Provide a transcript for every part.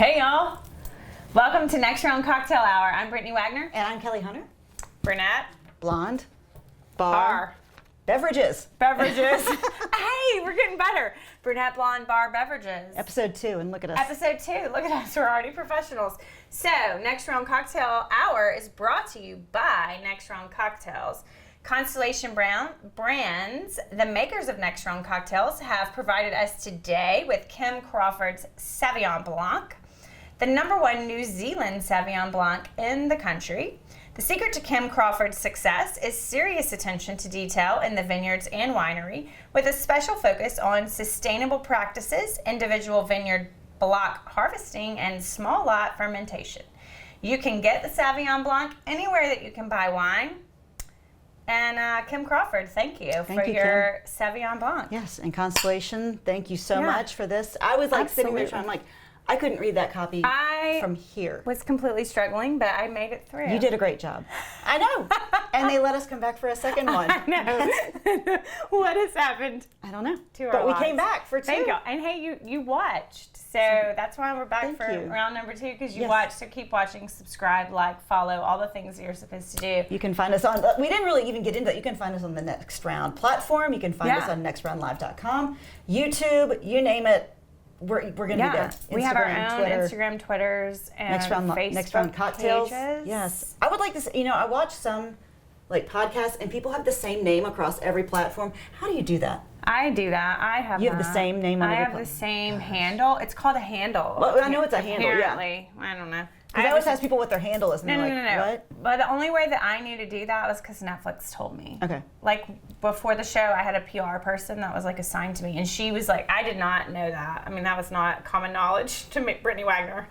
Hey y'all! Welcome to Next Round Cocktail Hour. I'm Brittany Wagner. And I'm Kelly Hunter. Brunette. Blonde. Bar. Beverages. Beverages. Hey, we're getting better. Brunette, blonde, bar, beverages. Episode 2, and look at us. Episode 2. Look at us. We're already professionals. So, Next Round Cocktail Hour is brought to you by Next Round Cocktails. Constellation Brands, the makers of Next Round Cocktails, have provided us today with Kim Crawford's Sauvignon Blanc, the #1 New Zealand Sauvignon Blanc in the country. The secret to Kim Crawford's success is serious attention to detail in the vineyards and winery, with a special focus on sustainable practices, individual vineyard block harvesting, and small lot fermentation. You can get the Sauvignon Blanc anywhere that you can buy wine. And Kim Crawford, thank you for your Kim. Sauvignon Blanc. Yes, and Constellation, thank you so much for this. I was like sitting there trying, I'm like, I couldn't read that copy from here. I was completely struggling, but I made it through. You did a great job. I know. And they let us come back for a second one. I know. What has happened? I don't know. But we came back for 2. Thank you. And hey, you watched. So that's why we're back for round number 2, because you watched. So keep watching, subscribe, like, follow, all the things that you're supposed to do. You can find us on, we didn't really even get into that. You can find us on the Next Round platform. You can find us on nextroundlive.com, YouTube, you name it. We're going to be there. Instagram, we have our own Twitter, Instagram, Twitters, and Facebook Next Round Cocktails. Pages. Yes. I would like to say, I watch some like podcasts and people have the same name across every platform. How do you do that? I do that. I have You have the same name on every platform. I have the same handle. It's called a handle. Well, I know it's a handle, apparently. I don't know. Because I always ask people what their handle is, and No. what? But the only way that I knew to do that was because Netflix told me. Okay. Like, before the show, I had a PR person that was, like, assigned to me, and she was like, I did not know that. I mean, that was not common knowledge to Brittany Wagner.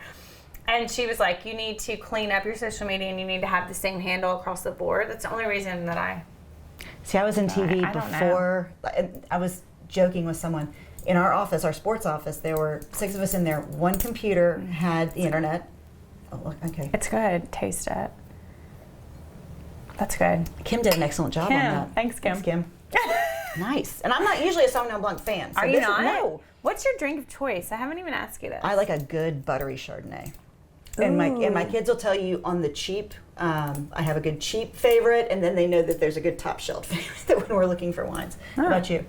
And she was like, you need to clean up your social media, and you need to have the same handle across the board. That's the only reason that I... See, I was in TV before. I was joking with someone. In our office, our sports office, there were 6 of us in there. One computer had the internet. Oh, look, okay. It's good. Taste it. That's good. Kim did an excellent job on that. Thanks, Kim. Thanks, Kim. Nice. And I'm not usually a Sauvignon Blanc fan. So Are you not? No. What's your drink of choice? I haven't even asked you this. I like a good buttery Chardonnay. And my kids will tell you on the cheap, I have a good cheap favorite, and then they know that there's a good top shelf favorite when we're looking for wines. How about you?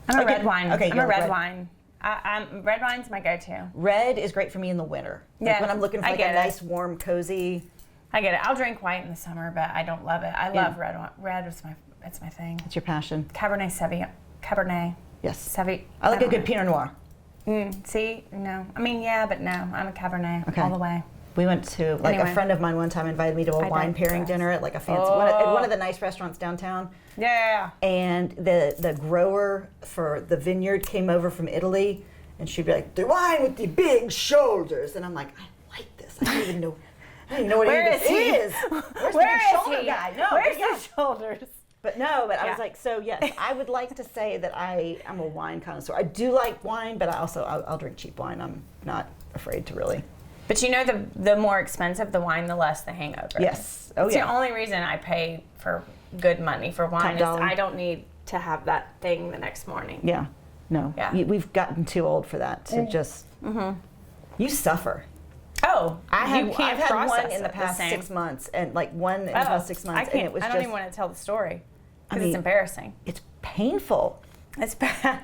I'm a red wine. Okay, I'm a red wine. Red wine's my go-to. Red is great for me in the winter. Like when I'm looking for like a nice, warm, cozy. I get it. I'll drink white in the summer, but I don't love it. I love red wine. Red is it's my thing. It's your passion. Cabernet Sauvignon. Cabernet. Yes. Sauvignon. I like a good Pinot Noir. See? No. I mean, yeah, but no. I'm a Cabernet all the way. We went to, a friend of mine one time invited me to a wine pairing dinner at like a fancy, one of the nice restaurants downtown. Yeah. And the grower for the vineyard came over from Italy, and she'd be like, the wine with the big shoulders. And I'm like, I like this. I don't even know what this is. Where's the big shoulder guy? No, where's the shoulders? But I was like, so yes, I would like to say that I'm a wine connoisseur. I do like wine, but I'll drink cheap wine. I'm not afraid to really. But the more expensive the wine, the less the hangover. Yes. It's the only reason I pay for good money for wine is I don't need to have that thing the next morning. Yeah. No. Yeah. We've gotten too old for that to just. You suffer. Oh, I've had one in the past 6 months, and one in the past 6 months, and it was I don't even want to tell the story because it's embarrassing. It's painful. It's bad.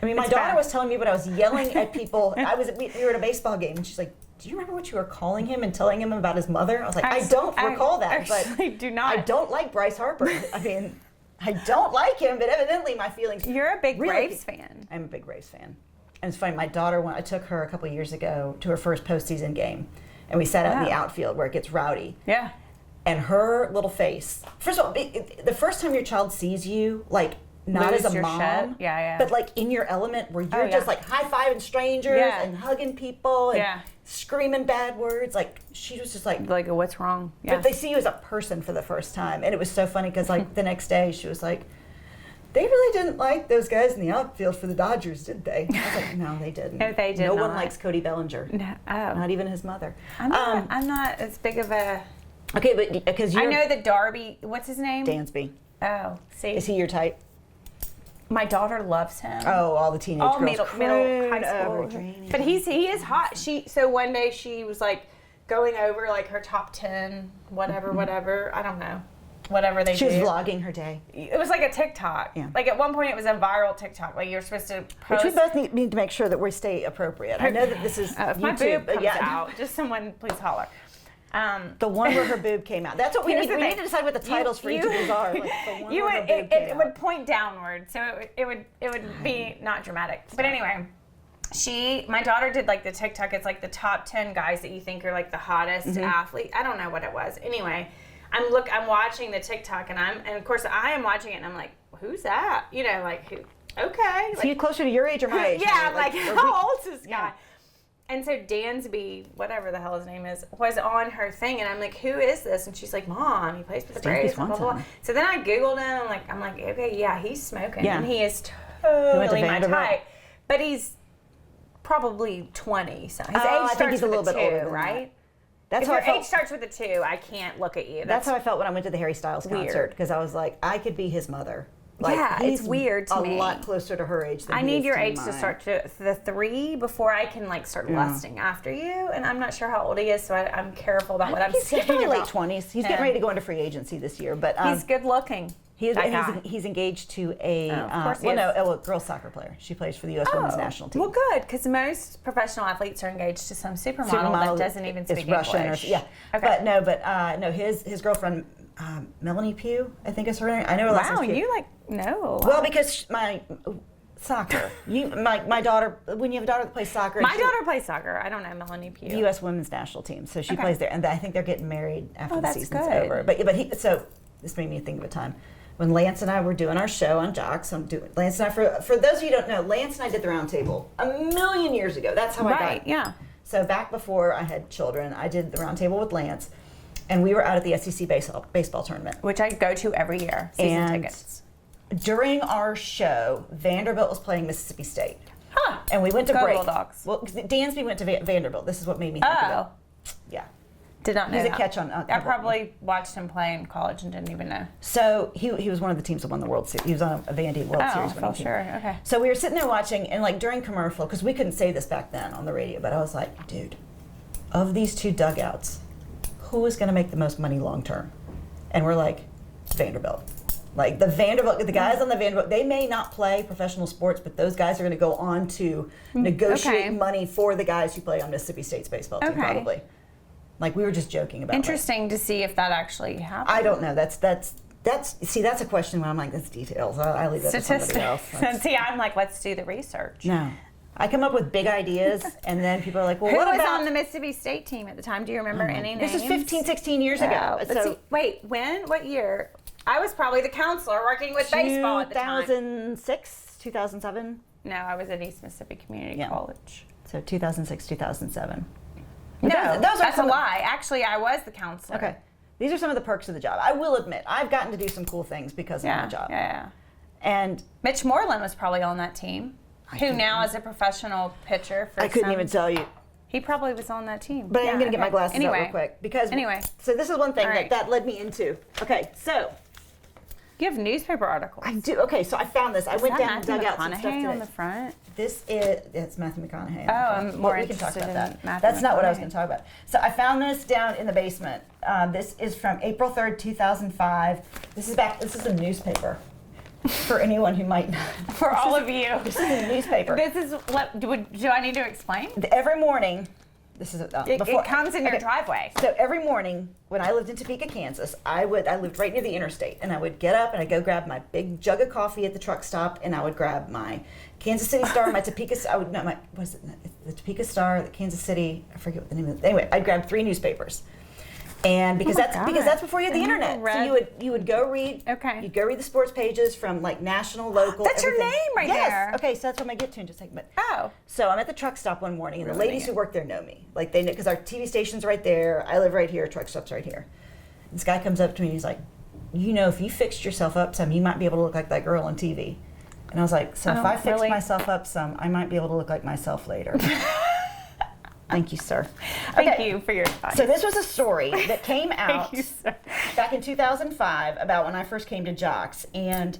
I mean, my daughter was telling me what I was yelling at people. We were at a baseball game, and she's like, do you remember what you were calling him and telling him about his mother? I was like, I don't recall that, but do not. I don't like Bryce Harper. I mean, I don't like him, but evidently my feelings. You're a big Braves fan. I'm a big Braves fan. And it's funny, my daughter, I took her a couple of years ago to her first postseason game, and we sat out in the outfield where it gets rowdy. Yeah. And her little face, first of all, the first time your child sees you, not lose as a your mom, shit. but in your element where you're just high-fiving strangers and hugging people and screaming bad words. She was just like, what's wrong? Yeah. But they see you as a person for the first time. And it was so funny because the next day she was like, they really didn't like those guys in the outfield for the Dodgers, did they? I was like, no, they didn't. No, they did No not. one likes Cody Bellinger. No. Oh. Not even his mother. I'm not as big of a... Okay, but because I know that Darby, what's his name? Dansby. Oh, see. Is he your type? My daughter loves him. Oh, all the teenage All girls. middle high school. Dreaming. But he is hot. So one day she was like going over like her top 10, whatever. I don't know. Whatever they do. She was vlogging her day. It was like a TikTok. Yeah. Like at one point it was a viral TikTok. Like you're supposed to post. Which we both need to make sure that we stay appropriate. I know that this is if my YouTube, boob comes out, just someone please holler. The one where her boob came out. That's what we need. We need to decide what the titles for each of these are. Like the one where her boob came it out. would point downward, so it would be not dramatic. But anyway, my daughter did like the TikTok. It's like the top 10 guys that you think are like the hottest athlete. I don't know what it was. Anyway, I'm watching the TikTok and of course I am watching it and I'm like, who's that? You know, like who? Okay. So you closer to your age or my age? Yeah, I'm like how old's this guy? Yeah. And so Dansby, whatever the hell his name is, was on her thing, and I'm like, "Who is this?" And she's like, "Mom, he plays for the Braves." Blah, blah, blah. So then I googled him. I'm like, okay, yeah, he's smoking, and he is totally my type. But he's probably 20. So his age starts with a 2, right? That's if how your I felt. age starts with a 2, I can't look at you. That's how I felt when I went to the Harry Styles concert because I was like, I could be his mother. Like, yeah, it's weird to me. A lot closer to her age than I he need is your to age mine. to start to the 3 before I can like start lusting after you. And I'm not sure how old he is, so I'm careful about what I'm saying. He's probably about late 20s. He's getting ready to go into free agency this year, but he's good looking. He's engaged to a girls soccer player. She plays for the U.S. women's national team. Well, good, because most professional athletes are engaged to some supermodel that doesn't even speak English. Yeah, okay. But his girlfriend. Melanie Pugh, I think is her name. I know her last name. Wow, you like know. Well, because my soccer. My daughter. When you have a daughter that plays soccer. My daughter plays soccer. I don't know Melanie Pugh. The U.S. women's national team, so she plays there, and I think they're getting married after the season's good. over. So this made me think of a time when Lance and I were doing our show on Jocks. Lance and I. For those of you who don't know, Lance and I did the round table a million years ago. That's how I got it. Yeah. So back before I had children, I did the round table with Lance. And we were out at the SEC baseball tournament. Which I go to every year, season tickets. During our show, Vanderbilt was playing Mississippi State. Huh. And we went to break. Bulldogs. Well, Dansby went to Vanderbilt. This is what made me think of it. Yeah. Did not know He's that. a catch on. I probably watched him play in college and didn't even know. So he was one of the teams that won the World Series. He was on a Vandy World Series winning team. Sure. Okay. So we were sitting there watching, and like during commercial, because we couldn't say this back then on the radio, but I was like, dude, of these two dugouts, who is going to make the most money long term? And we're like, Vanderbilt. Like the guys on the Vanderbilt, they may not play professional sports, but those guys are going to go on to negotiate money for the guys who play on Mississippi State's baseball team, probably. Like we were just joking about. Interesting to see if that actually happened. I don't know. That's a question where I'm like, that's details. I leave that to somebody else. See, I'm like, let's do the research. No. I come up with big ideas, and then people are like, well, who what was about on the Mississippi State team at the time? Do you remember any names? This is 15, 16 years ago. So, wait, when? What year? I was probably the counselor working with baseball at the time. 2006, 2007? No, I was at East Mississippi Community College. So 2006, 2007. No, that's a lie. Actually, I was the counselor. Okay. These are some of the perks of the job. I will admit, I've gotten to do some cool things because of my job. Yeah. And Mitch Moreland was probably on that team. Who now is a professional pitcher for I couldn't even tell you. He probably was on that team. But I'm going to get my glasses out real quick. So this is one thing that led me into. Okay, so. You have newspaper articles. I do. Okay, so I found this. I went down and dug out some stuff today. On the front? It's Matthew McConaughey. Oh, I'm more we can talk interested about in that. Matthew That's not what I was McConaughey. going to talk about. So I found this down in the basement. This is from April 3rd, 2005. This is a newspaper. For anyone who might not. For all of you. This is a newspaper. This is what, do I need to explain? Every morning, this is it comes in your driveway. So every morning, when I lived in Topeka, Kansas, I lived right near the interstate, and I would get up and I'd go grab my big jug of coffee at the truck stop, and I would grab my Kansas City Star, my Topeka. The Topeka Star, the Kansas City. I forget what the name of it. Anyway, I'd grab 3 newspapers. And because that's before you had the internet, so you would go read. Okay. You'd go read the sports pages from like national, local. That's everything. Your name right there. Okay, so that's what I'm gonna get to in just a second. Oh. So I'm at the truck stop one morning, and the ladies who work there know me. Like they know because our TV station's right there. I live right here. Truck stop's right here. This guy comes up to me and he's like, if you fixed yourself up some, you might be able to look like that girl on TV. And I was like, so if I fix myself up some, I might be able to look like myself later. Thank you, sir. Thank you for your time. So this was a story that came out back in 2005 about when I first came to Jocks. And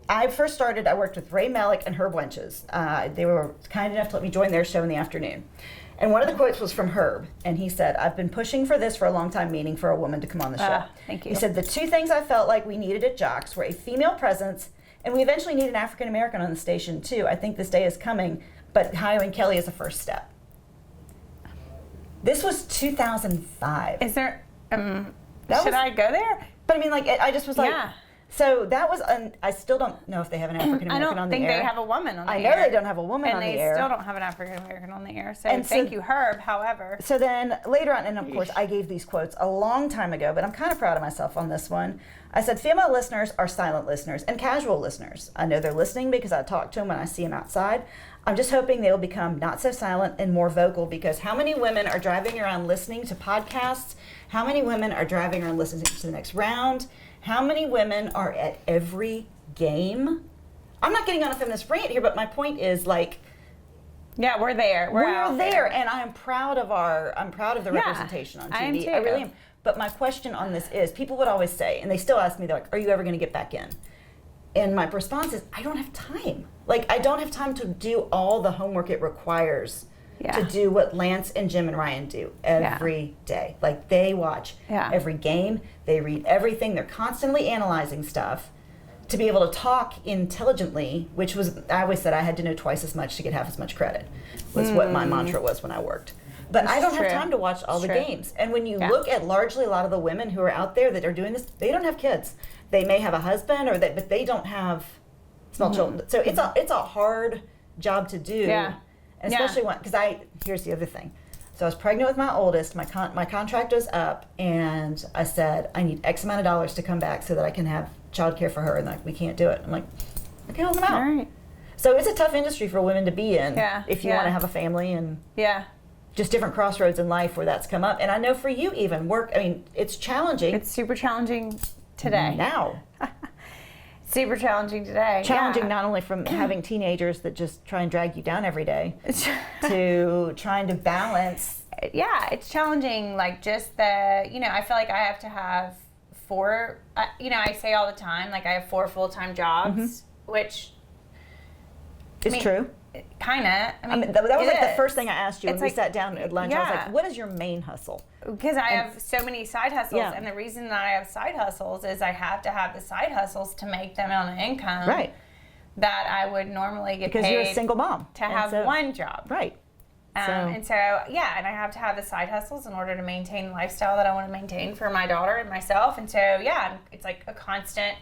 I first started, I worked with Ray Melick and Herb Wenches. They were kind enough to let me join their show in the afternoon. And one of the quotes was from Herb, and he said, "I've been pushing for this for a long time, meaning for a woman to come on the show." Thank you. He said, "The two things I felt like we needed at Jocks were a female presence, and we eventually need an African American on the station too. I think this day is coming, but hiring Kelly is a first step." This was 2005. Is there, should I go there? But I mean, like, I just was like, so that was, I still don't know if they have an African American on the air. I don't think they have a woman on the air. I know they don't have a woman on the air. And they still don't have an African American on the air. So thank you, Herb, however. So then later on, and of course, I gave these quotes a long time ago, but I'm kind of proud of myself on this one. I said, female listeners are silent listeners and casual listeners. I know they're listening because I talk to them when I see them outside. I'm just hoping they'll become not so silent and more vocal, because how many women are driving around listening to podcasts? How many women are driving around listening to the next round? How many women are at every game? I'm not getting on a feminist rant here, but my point is, like, yeah, we're there. We're there, and I'm proud of the representation on TV. I am too. I really am. But my question on this is, people would always say, and they still ask me, they're like, "Are you ever going to get back in?" And my response is, I don't have time. Like, I don't have time to do all the homework it requires to do what Lance and Jim and Ryan do every day. Like, they watch every game, they read everything, they're constantly analyzing stuff to be able to talk intelligently, which was, I always said I had to know twice as much to get half as much credit, was what my mantra was when I worked. But I don't have time to watch all the games. And when you look at largely a lot of the women who are out there that are doing this, they don't have kids. They may have a husband, but they don't have small children. So it's a hard job to do. Yeah. Especially when, because here's the other thing. So I was pregnant with my oldest, my contract was up, and I said, I need X amount of dollars to come back so that I can have childcare for her, and like, we can't do it. I'm like, okay, hold them out. All right. So it's a tough industry for women to be in if you want to have a family, and just different crossroads in life where that's come up. And I know for you even, it's challenging. It's super challenging today. Now. Super challenging today. Challenging not only from having teenagers that just try and drag you down every day to trying to balance. Yeah, it's challenging. Like, just I feel like I have to have 4, I say all the time, like, I have 4 full-time jobs, which is true. Kind of. I mean, that was like the first thing I asked you when we sat down at lunch. I was like, what is your main hustle? Because I have so many side hustles, and the reason that I have side hustles is I have to have the side hustles to make them on an income that I would normally get paid. Because you're a single mom. To have one job. Right. And I have to have the side hustles in order to maintain the lifestyle that I want to maintain for my daughter and myself. And so, it's like a constant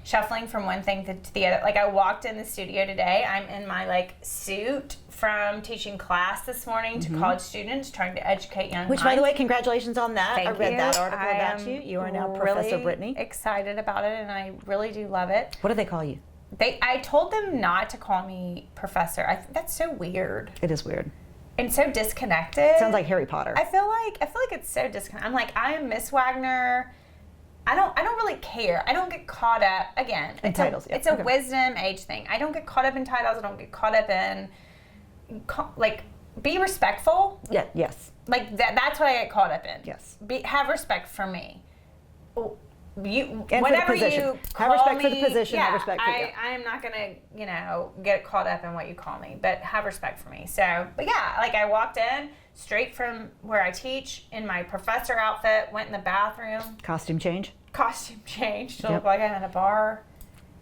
shuffling from one thing to the other. Like, I walked in the studio today, I'm in my suit from teaching class this morning to college students, trying to educate young minds. Which, by the way, congratulations on that. Thank I read you. that article about you. You are now Professor Brittany. Excited about it, and I really do love it. What do they call you? I told them not to call me professor. I think that's so weird. It is weird. And so disconnected. Sounds like Harry Potter. I feel like it's so disconnected. I'm like, I am Miss Wagner. I don't really care. I don't get caught up, again, in titles. It's a wisdom age thing. I don't get caught up in titles. I don't get caught up in, be respectful. Yeah, yes. Like, that's what I get caught up in. Yes. Have respect for me. And whatever for the position. You call have respect me, for the position, have respect for you. I am not going to, get caught up in what you call me, but have respect for me. So, but I walked in straight from where I teach in my professor outfit, went in the bathroom. Costume change to look like I'm at a bar.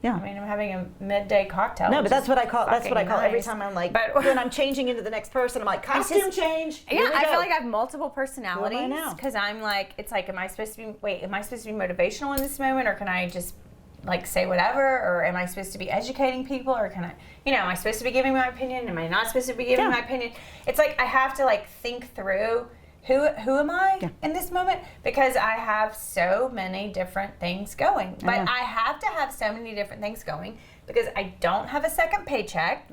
Yeah. I mean, I'm having a midday cocktail. No, but that's what I call every time I'm like, but when I'm changing into the next person, I'm like, costume change. Yeah, I feel like I have multiple personalities. Who am I now? Because I'm like, it's like, am I supposed to be motivational in this moment, or can I just say whatever, or am I supposed to be educating people, or can I, am I supposed to be giving my opinion? Am I not supposed to be giving my opinion? It's like I have to think through who am I in this moment, because I have so many different things going. But I have to have so many different things going because I don't have a second paycheck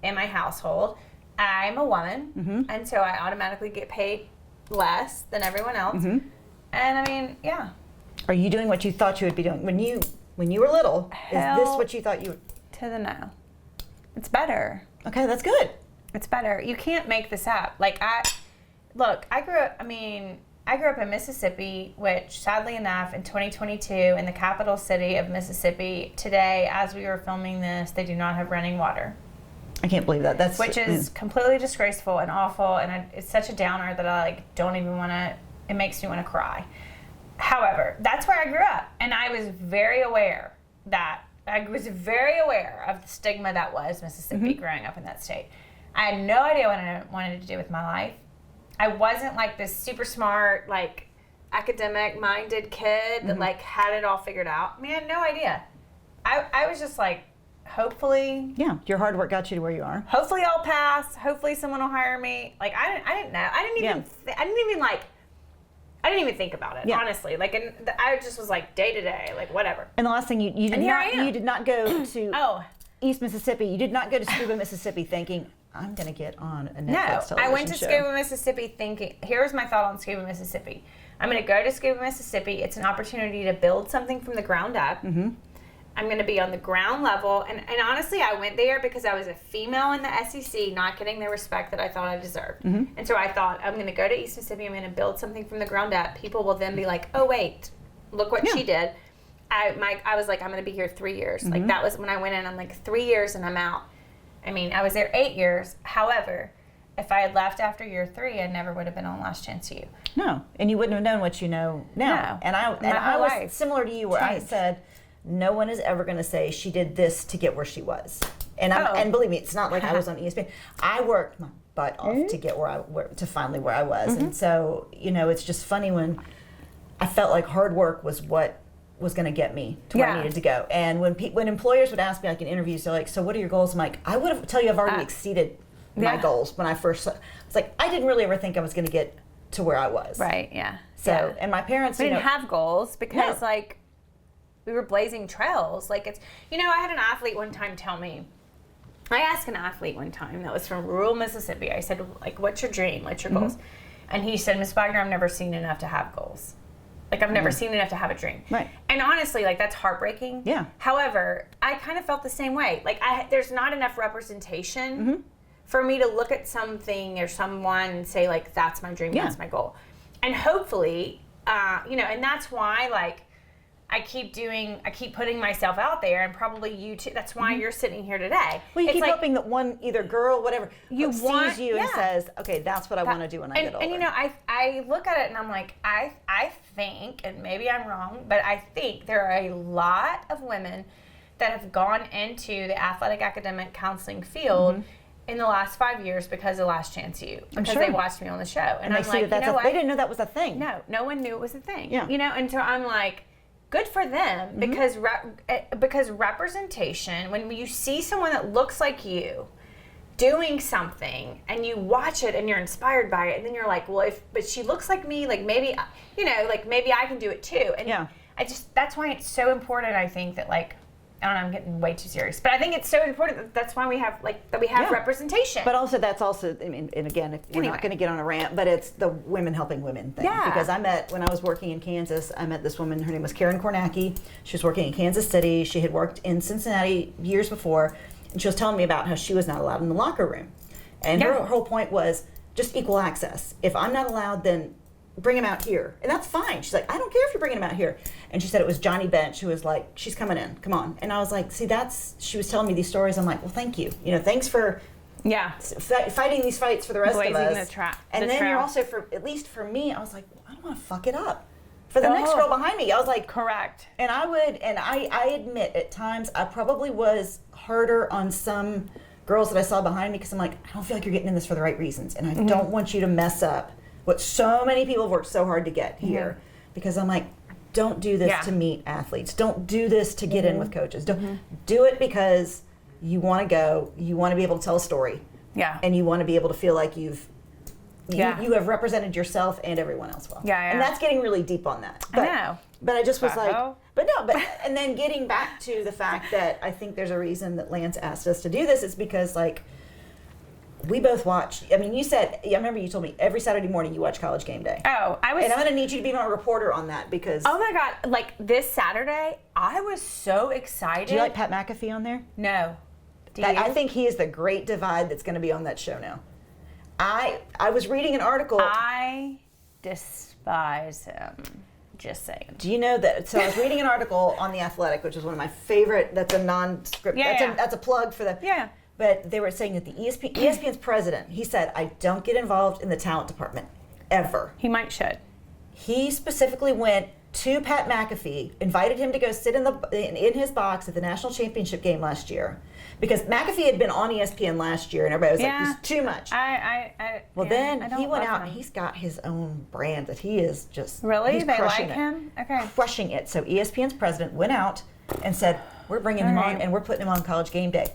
in my household. I'm a woman, and so I automatically get paid less than everyone else. And I mean, Are you doing what you thought you would be doing when you were little? Is this what you thought you would? To the no. It's better. Okay, that's good. It's better. You can't make this up. I grew up, I grew up in Mississippi, which sadly enough, in 2022, in the capital city of Mississippi, today, as we were filming this, they do not have running water. I can't believe that. Which is completely disgraceful and awful, and it's such a downer that I don't even want to. It makes me want to cry. However, that's where I grew up, and I was very aware of the stigma that was Mississippi growing up in that state. I had no idea what I wanted to do with my life. I wasn't like this super smart, like academic-minded kid that like had it all figured out. I mean, I had no idea. I was just like, hopefully. Yeah, your hard work got you to where you are. Hopefully I'll pass. Hopefully someone will hire me. Like I didn't know. I didn't even think about it, honestly. Like, and I just was like day to day, like whatever. And the last thing you did not go to East Mississippi. You did not go to Scuba, Mississippi thinking, I'm going to get on a Netflix television I went to show. Scuba, Mississippi thinking, here's my thought on Scuba, Mississippi. I'm going to go to Scuba, Mississippi. It's an opportunity to build something from the ground up. Mm-hmm. I'm going to be on the ground level. And honestly, I went there because I was a female in the SEC, not getting the respect that I thought I deserved. Mm-hmm. And so I thought, I'm going to go to East Mississippi. I'm going to build something from the ground up. People will then be like, oh, wait, look what she did. I was like, I'm going to be here 3 years. Like, that was when I went in. I'm like, 3 years and I'm out. I mean, I was there 8 years. However, if I had left after year 3, I never would have been on Last Chance U. No, and you wouldn't have known what you know now. No. And I was similar to you, where I said, no one is ever going to say she did this to get where she was. And believe me, it's not like I was on ESPN. I worked my butt off to get to finally where I was. And so, it's just funny when I felt like hard work was what was going to get me to where I needed to go. And when employers would ask me, like in interviews, they're like, so what are your goals? I'm like, I would tell you I've already exceeded my goals when I first, it's like, I didn't really ever think I was going to get to where I was. Right, yeah. So, and my parents, we didn't have goals because we were blazing trails. Like I had an athlete one time tell me, I asked an athlete one time that was from rural Mississippi, I said, like, what's your dream? What's your goals? And he said, Miss Wagner, I've never seen enough to have goals. Like, I've never seen enough to have a dream. Right. And honestly, like, that's heartbreaking. Yeah. However, I kind of felt the same way. Like, there's not enough representation for me to look at something or someone and say, like, that's my dream, that's my goal. And hopefully, and that's why, like, I keep putting myself out there, and probably you too. That's why you're sitting here today. Well, you keep hoping that one, either girl, whatever, sees you and says, okay, that's what I want to do when I get older. And I look at it and I'm like, I think, and maybe I'm wrong, but I think there are a lot of women that have gone into the athletic academic counseling field in the last 5 years because of Last Chance U, because they watched me on the show, and I'm like, they didn't know that was a thing. No one knew it was a thing. Yeah. And so I'm like, good for them, because representation, when you see someone that looks like you doing something and you watch it and you're inspired by it, and then you're like, well, but she looks like me, like maybe, like maybe I can do it too. And that's why it's so important, I think, that, like, I don't know, I'm getting way too serious, but I think it's so important that's why we have representation. But also, that's also, I mean, and again, we're not going to get on a rant, but it's the women helping women thing. Yeah. Because when I was working in Kansas, I met this woman, her name was Karen Kornacki. She was working in Kansas City. She had worked in Cincinnati years before, and she was telling me about how she was not allowed in the locker room. And her whole point was just equal access. If I'm not allowed, then bring him out here. And that's fine. She's like, I don't care if you're bringing him out here. And she said it was Johnny Bench who was like, she's coming in, come on. And I was like, see, she was telling me these stories. I'm like, well, thank you. Thanks for fighting these fights for the rest of us. And then you're also, at least for me, I was like, well, I don't want to fuck it up for the next girl behind me. I was like, correct. And I admit at times I probably was harder on some girls that I saw behind me, because I'm like, I don't feel like you're getting in this for the right reasons. And I don't want you to mess up what so many people have worked so hard to get here, because I'm like, don't do this to meet athletes. Don't do this to get in with coaches. Don't do it because you want to go. You want to be able to tell a story. Yeah. Mm-hmm. And you want to be able to feel like you have represented yourself and everyone else well. Yeah, yeah. And that's getting really deep on that. I know. But I just was like, and then getting back to the fact that I think there's a reason that Lance asked us to do this is because, like, we both watch. I mean, you said, I remember you told me every Saturday morning you watch College Game Day. Oh, and I'm going to need you to be my reporter on that, because. Oh my God! Like, this Saturday, I was so excited. Do you like Pat McAfee on there? No. I think he is the great divide that's going to be on that show now. I was reading an article. I despise him. Just saying. Do you know that? So I was reading an article on The Athletic, which is one of my favorite. That's a non-script. That's a plug for the. Yeah. But they were saying that the ESPN's president, he said, I don't get involved in the talent department ever. He should. He specifically went to Pat McAfee, invited him to go sit in his box at the national championship game last year, because McAfee had been on ESPN last year, and everybody was like, "He's too much." Then he went out and he's got his own brand that he is just really. He's they crushing like it. him. Okay, crushing it. So ESPN's president went out and said, "We're bringing him on, and we're putting him on College Game Day."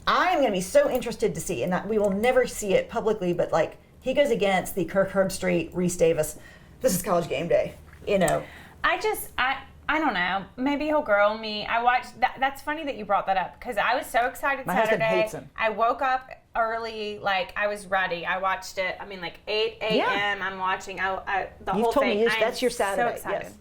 I am going to be so interested to see, and that we will never see it publicly, but like he goes against the Kirk Herbstreit, Reese Davis. This is College Game Day, you know. I don't know. Maybe he'll grow on me. I watched that. That's funny that you brought that up because I was so excited My Saturday. husband hates him. I woke up early, like I was ready. I watched it. I mean, like 8 a.m. Yeah. I'm watching the You've whole told thing. me that's your Saturday. So excited. Yes.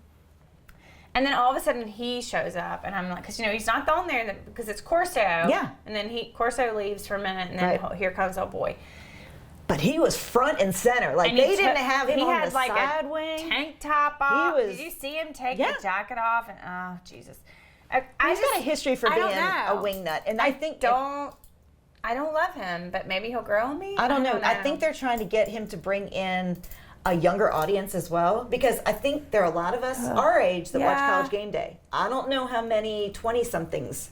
And then all of a sudden he shows up, and I'm like, because he's not on there because it's Corso. Yeah. And then Corso leaves for a minute, and then here comes old boy. But he was front and center. Like And they didn't have him he on had the like side a wing. tank top off. Did you see him take the jacket off? And oh Jesus, He's got a history for being a wingnut, and I think I don't love him, but maybe he'll grow on me. I don't know. I think they're trying to get him to bring in a younger audience as well, because I think there are a lot of us our age that watch College Game Day. I don't know how many 20-somethings.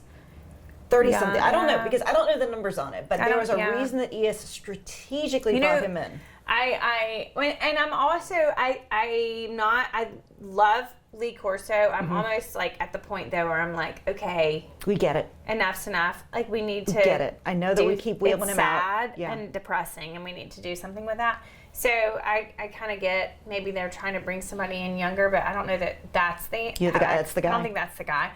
30-something. I don't know, because I don't know the numbers on it, but there was a reason that ES strategically brought him in. And I'm also, I love Lee Corso. I'm almost like at the point though where I'm like, okay. We get it. Enough's enough. Like we need to. Get it. I know that we keep wheeling him out. It's sad and depressing, and we need to do something with that. So I kind of get maybe they're trying to bring somebody in younger, but I don't know that that's the. You're the guy. That's the guy. I don't think that's the guy.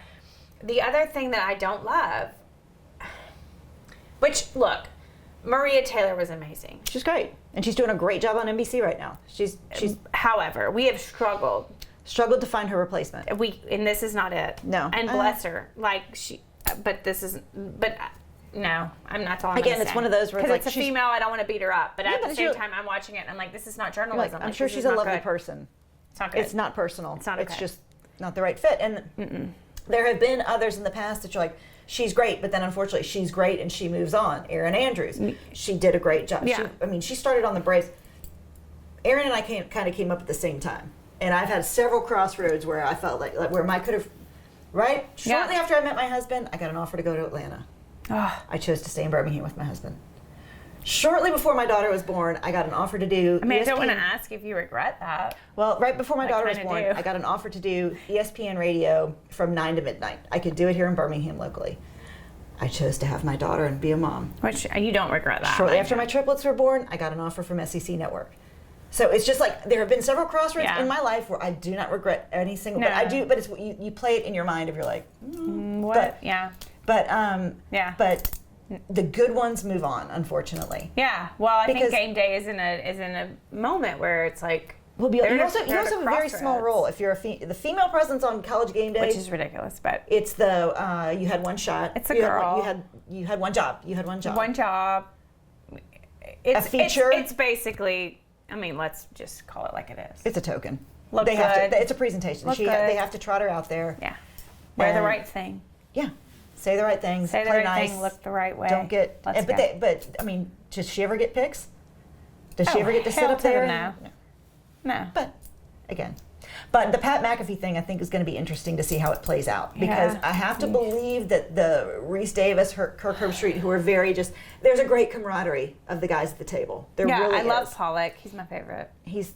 The other thing that I don't love, which look, Maria Taylor was amazing. She's great, and she's doing a great job on NBC right now. She's. However, we have struggled to find her replacement. And this is not it. No. And bless her, like she, but this is, but. No, I'm not talking. Again, it's one of those where it's a female. I don't want to beat her up, but at the same time, I'm watching it and I'm like, this is not journalism. I'm sure she's a lovely person. It's not good. It's not personal. It's not okay. It's just not the right fit. And there have been others in the past that you're like, she's great, but then unfortunately she's great and she moves on. Erin Andrews, she did a great job. Yeah. She started on the Braves. Erin and I kind of came up at the same time, and I've had several crossroads where I felt like where I could have, right? Shortly after I met my husband, I got an offer to go to Atlanta. Oh. I chose to stay in Birmingham with my husband. Shortly before my daughter was born, I got an offer to do I don't want to ask if you regret that. Well, right before my daughter was born, I got an offer to do ESPN radio from 9 to midnight. I could do it here in Birmingham locally. I chose to have my daughter and be a mom. Which, you don't regret that. Shortly after my triplets were born, I got an offer from SEC Network. So it's just like there have been several crossroads in my life where I do not regret any single. But I do. But it's you play it in your mind if you're like, what? But the good ones move on, unfortunately. Yeah. Well, I think Game Day is in a moment where it's like. Well, you also have a very small role if you're the female presence on College Game Day, which is ridiculous. But it's you had one shot. It's a girl. You had one job. You had one job. One job. It's a feature. It's basically. I mean, let's just call it like it is. It's a token. Look good. It's a presentation. They have to trot her out there. Yeah. Wear the right thing. Yeah. Say the right things. Say the play right nice. thing. Look the right way. Don't get. But I mean, does she ever get picks? Does she ever get to sit up there? No. But again. But the Pat McAfee thing, I think, is going to be interesting to see how it plays out. Because I have to believe that the Reese Davis, Kirk Herbstreit, who are there's a great camaraderie of the guys at the table. There really is. I love Pollock. He's my favorite. He's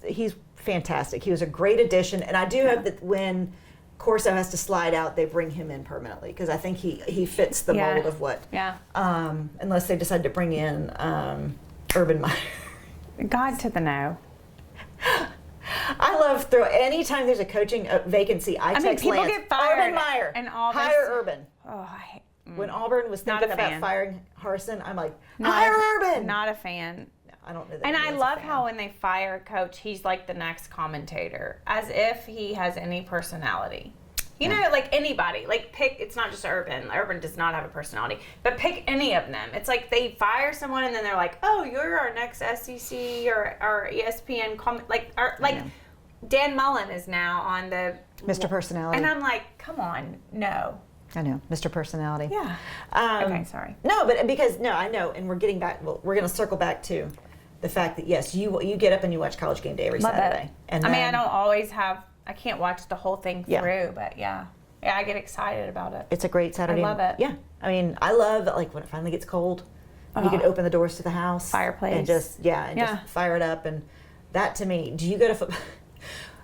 fantastic. He was a great addition. And I do hope that when Corso has to slide out, they bring him in permanently. Because I think he fits the mold of what. Yeah. Unless they decide to bring in Urban Meyer. God to the no. I love anytime there's a coaching vacancy, I text people Lance, get fired Urban Meyer, and all this. hire Urban. Oh, I hate. When Auburn was thinking about firing Harsin, I'm like, hire Urban. Not a fan. No, I don't know that. And I love how when they fire a coach, he's like the next commentator, as if he has any personality. You know, like anybody, like pick, it's not just Urban. Urban does not have a personality, but pick any of them. It's like they fire someone and then they're like, oh, you're our next SEC or ESPN comment. Like Dan Mullen is now on the Mr. Personality. And I'm like, come on, no. I know, Mr. Personality. Yeah. Okay, sorry. No, but because, no, I know, and we're getting back, well, we're going to circle back to the fact that, yes, you get up and you watch College Game Day every Saturday. And I mean, I don't always I can't watch the whole thing through, but yeah, I get excited about it. It's a great Saturday. I love it. Yeah. I mean, I love, like, when it finally gets cold, you can open the doors to the house. Fireplace. And just fire it up. And that, to me, do you go to football?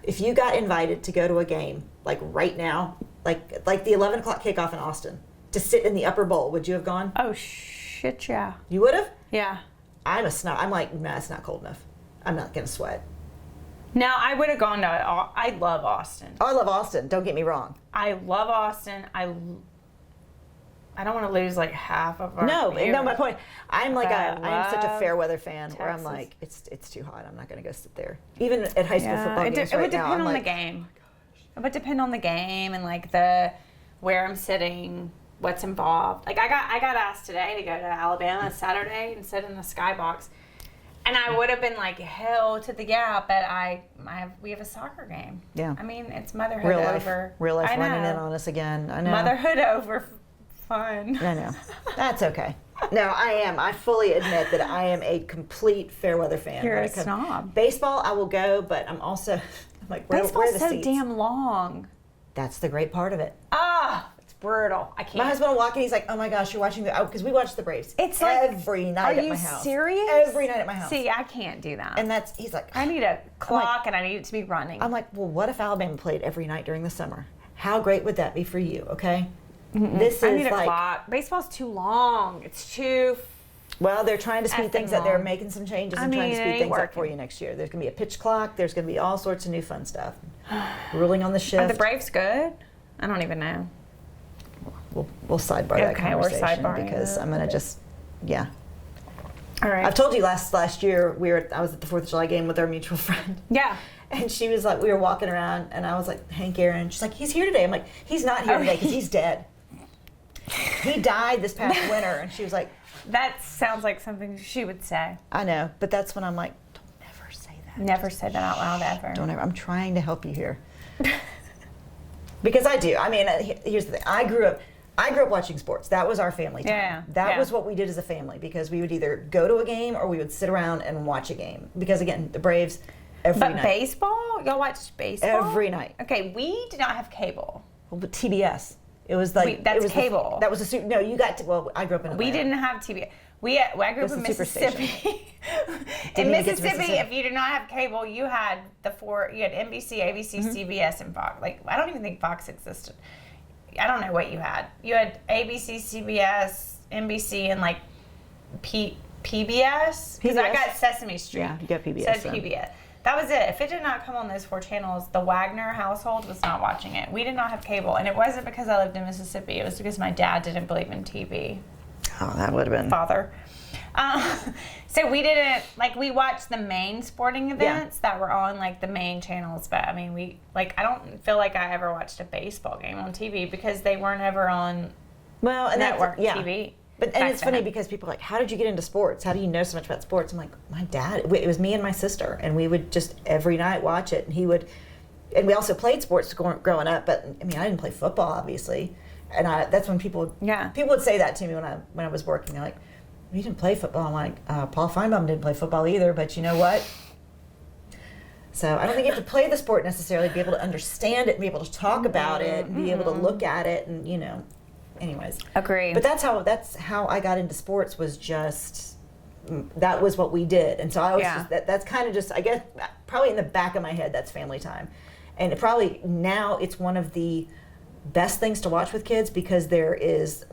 If you got invited to go to a game, like right now, like the 11 o'clock kickoff in Austin, to sit in the upper bowl, would you have gone? Oh, shit, yeah. You would have? Yeah. I'm a snob. I'm like, nah, it's not cold enough. I'm not going to sweat. Now, I would have gone to, I love Austin. Oh, I love Austin. Don't get me wrong. I love Austin. I don't want to lose like half of our No, my point. I'm like I'm such a fair weather fan Texas. where I'm like, it's too hot. I'm not going to go sit there. Even at high school football games it right would now, depend I'm on like, the game. It would depend on the game and like where I'm sitting, what's involved. Like I got asked today to go to Alabama Saturday and sit in the skybox. And I would have been like, hell to the yeah, but we have a soccer game. Yeah. I mean, it's motherhood over. Real life I know. running in on us again. I know. Motherhood over fun. I know. That's okay. No, I fully admit that I am a complete fair weather fan. You're a snob. Baseball, I will go, but I'm also I'm like, where are Baseball's the so seats? damn long. That's the great part of it. It's brutal. I can't. My husband will walk in, he's like, oh my gosh, you're watching because we watch the Braves. It's like every night at my house. Are you serious? Every night at my house. See, I can't do that. And he's like, I need a clock and I need it to be running. I'm like, well, what if Alabama played every night during the summer? How great would that be for you, okay? This I is need a like, clock. Baseball's too long. It's too. Well, they're trying to speed things up. They're making some changes and trying to speed things up for working. you next year. There's going to be a pitch clock. There's going to be all sorts of new fun stuff. Ruling on the shift. Are the Braves good? I don't even know. We'll sidebar that conversation sidebarring because I'm going to just, All right. I've told you last year I was at the 4th of July game with our mutual friend. Yeah. And she was like, we were walking around and I was like, Hank Aaron. She's like, he's here today. I'm like, he's not here today because he's dead. He died this past winter. And she was like, that sounds like something she would say. I know, but that's when I'm like, don't never say that. Never say that out loud ever. Don't ever. I'm trying to help you here. Because I do. I mean, here's the thing. I grew up watching sports. That was our family time. Yeah. That was what we did as a family because we would either go to a game or we would sit around and watch a game. Because again, the Braves every night. But baseball? Y'all watched baseball? Every night. Okay, we did not have cable. Well, but TBS. It was like that's cable. That was a no. You got to. Well, I grew up in Atlanta. We didn't have TV. I grew up in Mississippi. In Mississippi, if you did not have cable, you had You had NBC, ABC, CBS, and Fox. Like I don't even think Fox existed. I don't know what you had. You had ABC, CBS, NBC, and like PBS. Because I got Sesame Street. Yeah, you got PBS. Said PBS. That was it. If it did not come on those 4 channels, the Wagner household was not watching it. We did not have cable, and it wasn't because I lived in Mississippi. It was because my dad didn't believe in TV. Oh, that would have been Father. So we didn't we watched the main sporting events that were on like the main channels. But I mean, I don't feel like I ever watched a baseball game on TV because they weren't ever on network TV. And it's funny because people are like, how did you get into sports? How do you know so much about sports? I'm like, my dad. It was me and my sister, and we would just every night watch it. And we also played sports growing up. But I mean, I didn't play football, obviously. And that's when people would say that to me when I was working. They're like, you didn't play football. I'm like, Paul Feinbaum didn't play football either. But you know what? So I don't think you have to play the sport necessarily to be able to understand it, and be able to talk about it, and be able to look at it, and Anyways, agree. But that's how I got into sports. Was just that was what we did, and so I always that's kind of just I guess probably in the back of my head that's family time, and now it's one of the best things to watch with kids because there's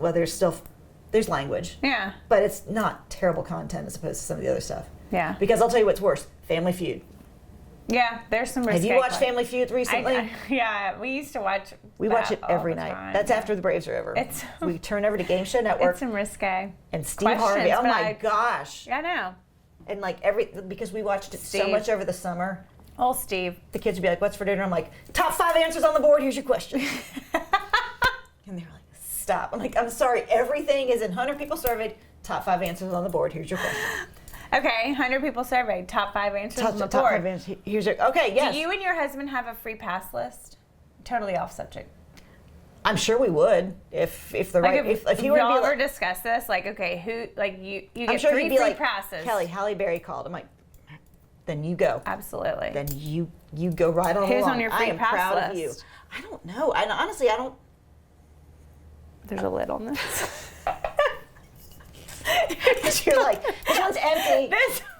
language, but it's not terrible content as opposed to some of the other stuff. Yeah, because I'll tell you what's worse: Family Feud. Yeah, there's some. Have you watched Family Feud recently? We used to watch. We watch it every night. That's after the Braves are over. We turn over to Game Show Network. It's some risque. And Steve Harvey. Oh my gosh! I know. And because we watched it so much over the summer. Oh, Steve. The kids would be like, what's for dinner? I'm like, top 5 answers on the board. Here's your question. And they're like, stop. I'm like, I'm sorry. Everything is in 100 people surveyed. Top 5 answers on the board. Here's your question. Okay, 100 people surveyed. Top 5 answers on the board. Top 5 answers. Here's your, okay, yes. Do you and your husband have a free pass list? Totally off subject. I'm sure we would if the right if he were to be ever like, discuss this, like, okay, who, like, you I'm get sure 3 he'd be free like, passes. Kelly, Halle Berry called. I'm like, then you go. Absolutely. Then you go right on Who's along. on your free I am pass proud list? of you. I don't know. Honestly, I don't. There's a lid on this. You're like, this one's empty.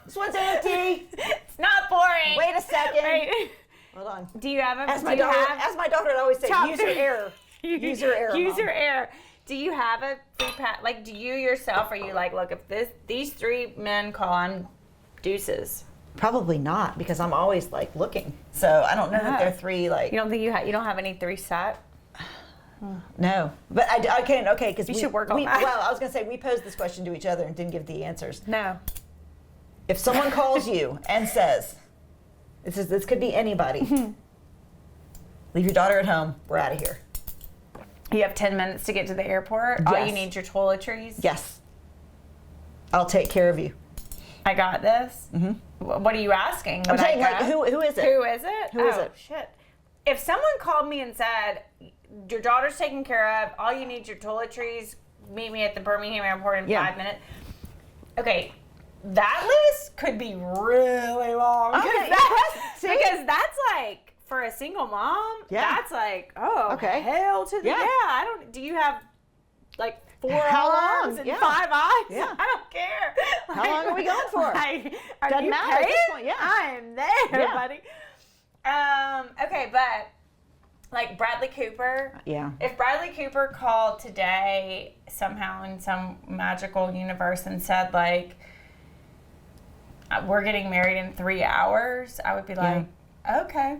This one's empty. It's not boring. Wait a second. Wait. Hold on. Do you have a? As my daughter would always say, Top use your three. error. Use your error. Use Mom. your air. Do you have a free pass? Like, do you yourself, are you like, look, if these 3 men call, I'm deuces? Probably not, because I'm always like looking. So I don't know that they're 3 like. You don't think you don't have any 3 set? No, but I can't. Okay, because you should work on that. Well, I was gonna say we posed this question to each other and didn't give the answers. No. If someone calls you and says, this could be anybody, leave your daughter at home. We're out of here. You have 10 minutes to get to the airport. Yes. All you need your toiletries. Yes. I'll take care of you. I got this. Mm-hmm. What are you asking? I'm saying, like, who is it? Who is it? Who is it? Shit. If someone called me and said, your daughter's taken care of, all you need is your toiletries, meet me at the Birmingham airport in 5 minutes. Okay, that list could be really long. Okay, because that's like, for a single mom, that's like, hell to the do you have like 4 arms and 5 eyes? Yeah. I don't care. How long are we going for? Doesn't matter at this point, I am there, buddy. Okay, but like Bradley Cooper. Yeah. If Bradley Cooper called today somehow in some magical universe and said like, we're getting married in 3 hours, I would be like, okay,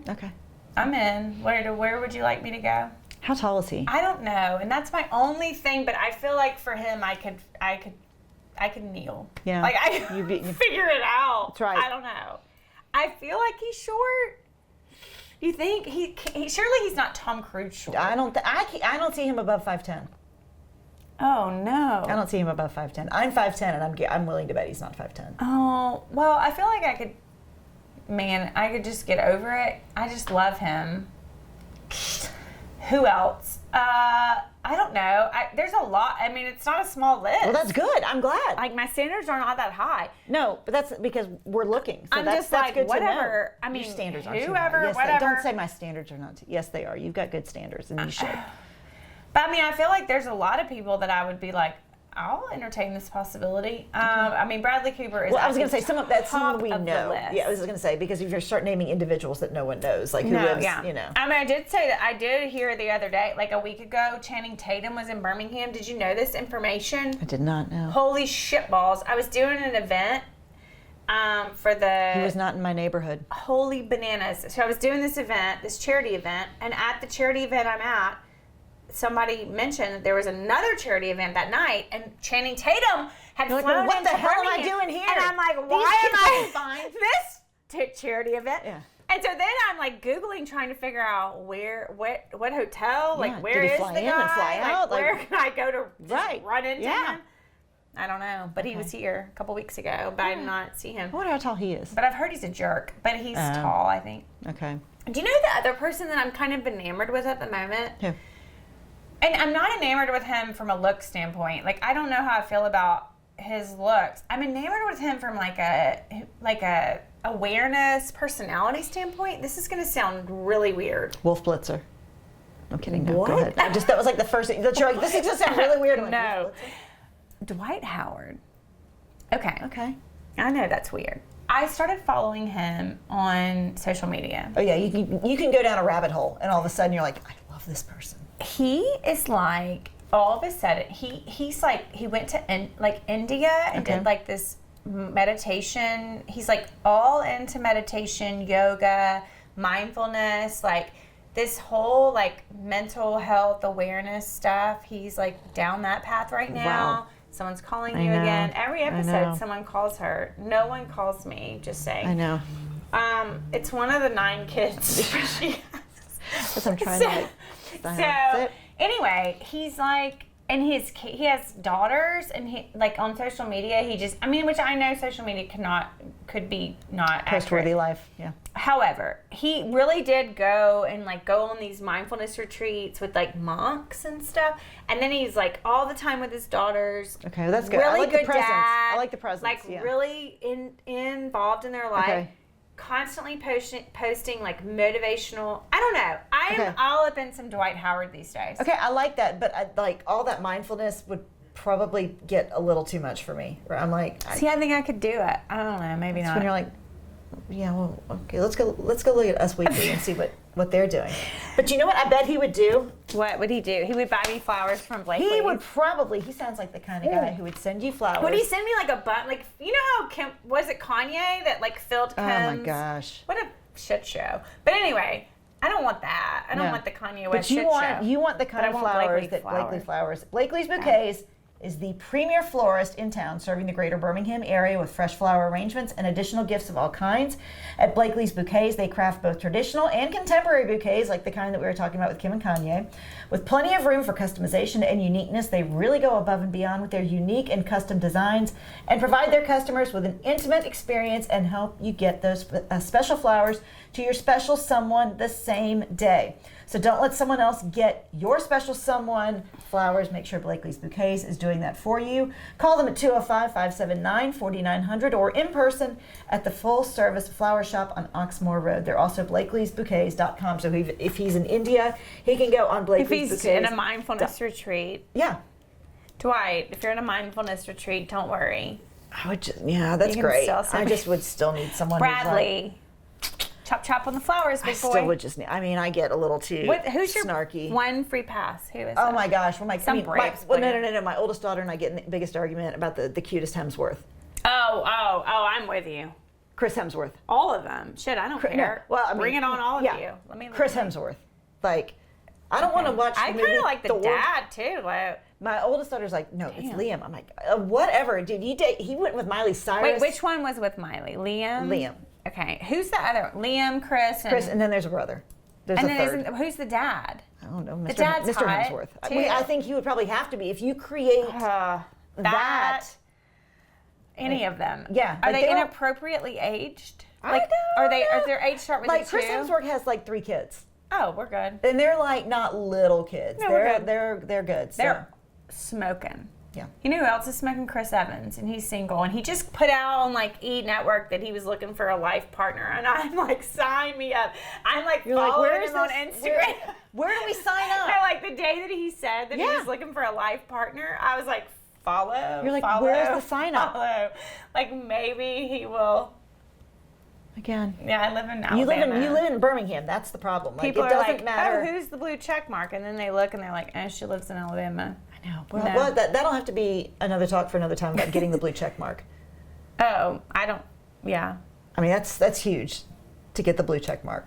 I'm in. Where would you like me to go? How tall is he? I don't know, and that's my only thing. But I feel like for him, I could kneel. Yeah. Like I could figure it out. That's right. I don't know. I feel like he's short. You think he surely he's not Tom Cruise short? I don't see him above 5'10". Oh no. I don't see him above 5'10". I'm 5'10", and I'm willing to bet he's not 5'10". Oh well, I feel like I could just get over it. I just love him. Who else? I don't know. There's a lot. I mean, it's not a small list. Well, that's good. I'm glad. Like, my standards are not that high. No, but that's because we're looking. So I'm that's, just that's like, good whatever. To know. I mean, your standards aren't whoever, too high. Yes, whatever. Don't say my standards are not. Yes, they are. You've got good standards, and you should. But I mean, I feel like there's a lot of people that I would be like, I'll entertain this possibility. I mean, Bradley Cooper is. Well, I was going to say someone we know. List. Yeah, I was going to say, because if you start naming individuals that no one knows, like who lives, you know. I mean, I did say that I did hear the other day, like a week ago, Channing Tatum was in Birmingham. Did you know this information? I did not know. Holy shitballs! I was doing an event for the. He was not in my neighborhood. Holy bananas! So I was doing this event, this charity event, and at the charity event I'm at, somebody mentioned that there was another charity event that night, and Channing Tatum had flown like, what into the hell am I Birmingham. doing here? And I'm like, These why kids am I will find this charity event? Yeah. And so then I'm like Googling, trying to figure out what hotel, like where Did he is fly the in guy? and fly out? Like, where can I go to Right. run into Yeah. him? I don't know, but he was here a couple weeks ago, but I did not see him. I wonder how tall he is. But I've heard he's a jerk, but he's tall, I think. Okay. Do you know the other person that I'm kind of enamored with at the moment? Who? And I'm not enamored with him from a look standpoint. Like, I don't know how I feel about his looks. I'm enamored with him from like a awareness, personality standpoint. This is going to sound really weird. Wolf Blitzer. I'm kidding. No, What? go ahead. That was like the first thing that you're like, this is going to sound really weird. I'm like, No. Dwight Howard. Okay. Okay. I know that's weird. I started following him on social media. Oh yeah, you can go down a rabbit hole, and all of a sudden you're like, I love this person. He is like, all of a sudden, he's like, he went to India and did like this meditation. He's like all into meditation, yoga, mindfulness, like this whole like mental health awareness stuff. He's like down that path right now. Wow. Someone's calling you again. Every episode, someone calls her. No one calls me, just saying. I know. It's one of the 9 kids she has. That's what I'm trying to like. So anyway, he's like, and he has daughters, and he like on social media, he just, I mean, which I know social media could be not Post-worthy accurate. life, yeah. However, he really did go on these mindfulness retreats with like monks and stuff, and then he's like all the time with his daughters. Okay, well, that's good. Really I like good the presence. dad, I like the presence. Like yeah. really involved in their life. Okay. Constantly posting like motivational. I don't know. I am all up in some Dwight Howard these days. Okay, I like that, but like all that mindfulness would probably get a little too much for me. Where I'm like, See, I think I could do it. I don't know. Maybe not. When you're like, yeah, well, okay, let's go look at Us Weekly and see what they're doing. But you know what? I bet he would do. What would he do? He would buy me flowers from Blakelee. He would probably. He sounds like the kind of guy who would send you flowers. Would he send me like a button? Like, you know how Kim, was it Kanye that like filled Kim's? Oh my gosh. What a shit show. But anyway, I don't want that. I don't want the Kanye West shit show. You want the kind of flowers that Blakelee flowers. Blakelee's Bouquets is the premier florist in town, serving the greater Birmingham area with fresh flower arrangements and additional gifts of all kinds. At Blakelee's Bouquets, they craft both traditional and contemporary bouquets, like the kind that we were talking about with Kim and Kanye. With plenty of room for customization and uniqueness, they really go above and beyond with their unique and custom designs and provide their customers with an intimate experience and help you get those special flowers to your special someone the same day. So don't let someone else get your special someone flowers. Make sure Blakelee's Bouquets is doing that for you. Call them at 205-579-4900 or in person at the full-service flower shop on Oxmoor Road. They're also BlakeLee'sBouquets.com. So if he's in India, he can go on Blakelee's Bouquets. If he's in a mindfulness retreat. Yeah. Dwight, if you're in a mindfulness retreat, don't worry. I would just, yeah, that's great. I just would still need someone Bradley. Chop chop on the flowers, big boy. I still would just need, I mean, I get a little too who's snarky. Your one free pass? Who is Oh it? my gosh. Well, No. My oldest daughter and I get in the biggest argument about the cutest Hemsworth. Oh, I'm with you. Chris Hemsworth. All of them. Shit, I don't care. No. Well, I mean, bring it on, all of you. Chris Hemsworth. Like, I don't want to watch. I kind of like the dad too. Like, my oldest daughter's like, no, it's Liam. I'm like, whatever, dude. He went with Miley Cyrus. Wait, which one was with Miley? Liam. Liam. Okay, who's the other? Liam, Chris, and then there's a brother. There's a third. Who's the dad? I don't know. The dad's Mr. hot, Hemsworth. too. I think he would probably have to be if you create that. Any of them? Yeah. Are they inappropriately aged? I don't Are know. their age start with like a 2? Chris Hemsworth has like 3 kids. Oh, we're good. And they're like not little kids. No, they're good. They're good. So. They're smoking. Yeah. You know who else is smoking? Chris Evans, and he's single. And he just put out on like E! Network that he was looking for a life partner. And I'm like, sign me up. I'm like following him on Instagram. Where do we sign up? No, like the day that he said that he was looking for a life partner, I was like, follow. You're like, follow, where's the sign up? Follow. Like maybe he will. Again. Yeah, I live in Alabama. You live in Birmingham. That's the problem. Like, People it are doesn't like, matter. oh, who's the blue check mark? And then they look and they're like, oh, she lives in Alabama. I know. Well, that'll have to be another talk for another time about getting the blue check mark. Oh, I don't. Yeah. I mean, that's huge to get the blue check mark.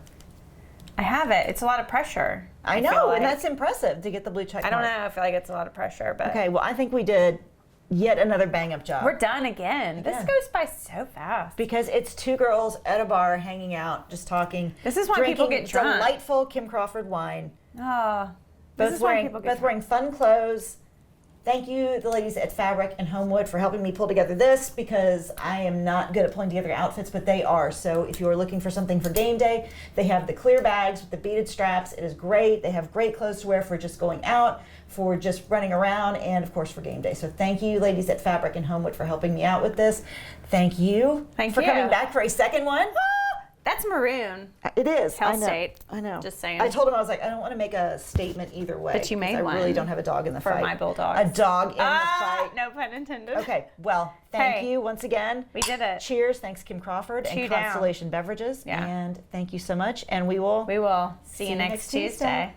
I have it. It's a lot of pressure. I know, and that's impressive to get the blue check mark. I don't know. I feel like it's a lot of pressure, but okay. Well, I think we did yet another bang-up job. We're done again. This goes by so fast. Because it's 2 girls at a bar hanging out, just talking. This is why people get drunk. Delightful Kim Crawford wine. Oh, this is why people get drunk. Wearing fun clothes. Thank you, the ladies at Fabric and Homewood, for helping me pull together this, because I am not good at pulling together outfits, but they are. So if you are looking for something for game day, they have the clear bags with the beaded straps. It is great. They have great clothes to wear for just going out, for just running around, and of course for game day. So thank you, ladies at Fabric and Homewood, for helping me out with this. Thank you for coming back for a second one. That's maroon. It is. Hell State. I know. Just saying. I told him, I was like, I don't want to make a statement either way. But you made one. I really don't have a dog in the fight. For my bulldog. A dog in the fight. No pun intended. Okay. Well, thank you once again. We did it. Cheers. Thanks, Kim Crawford and Constellation Beverages. Yeah. And thank you so much. And we will see you next Tuesday.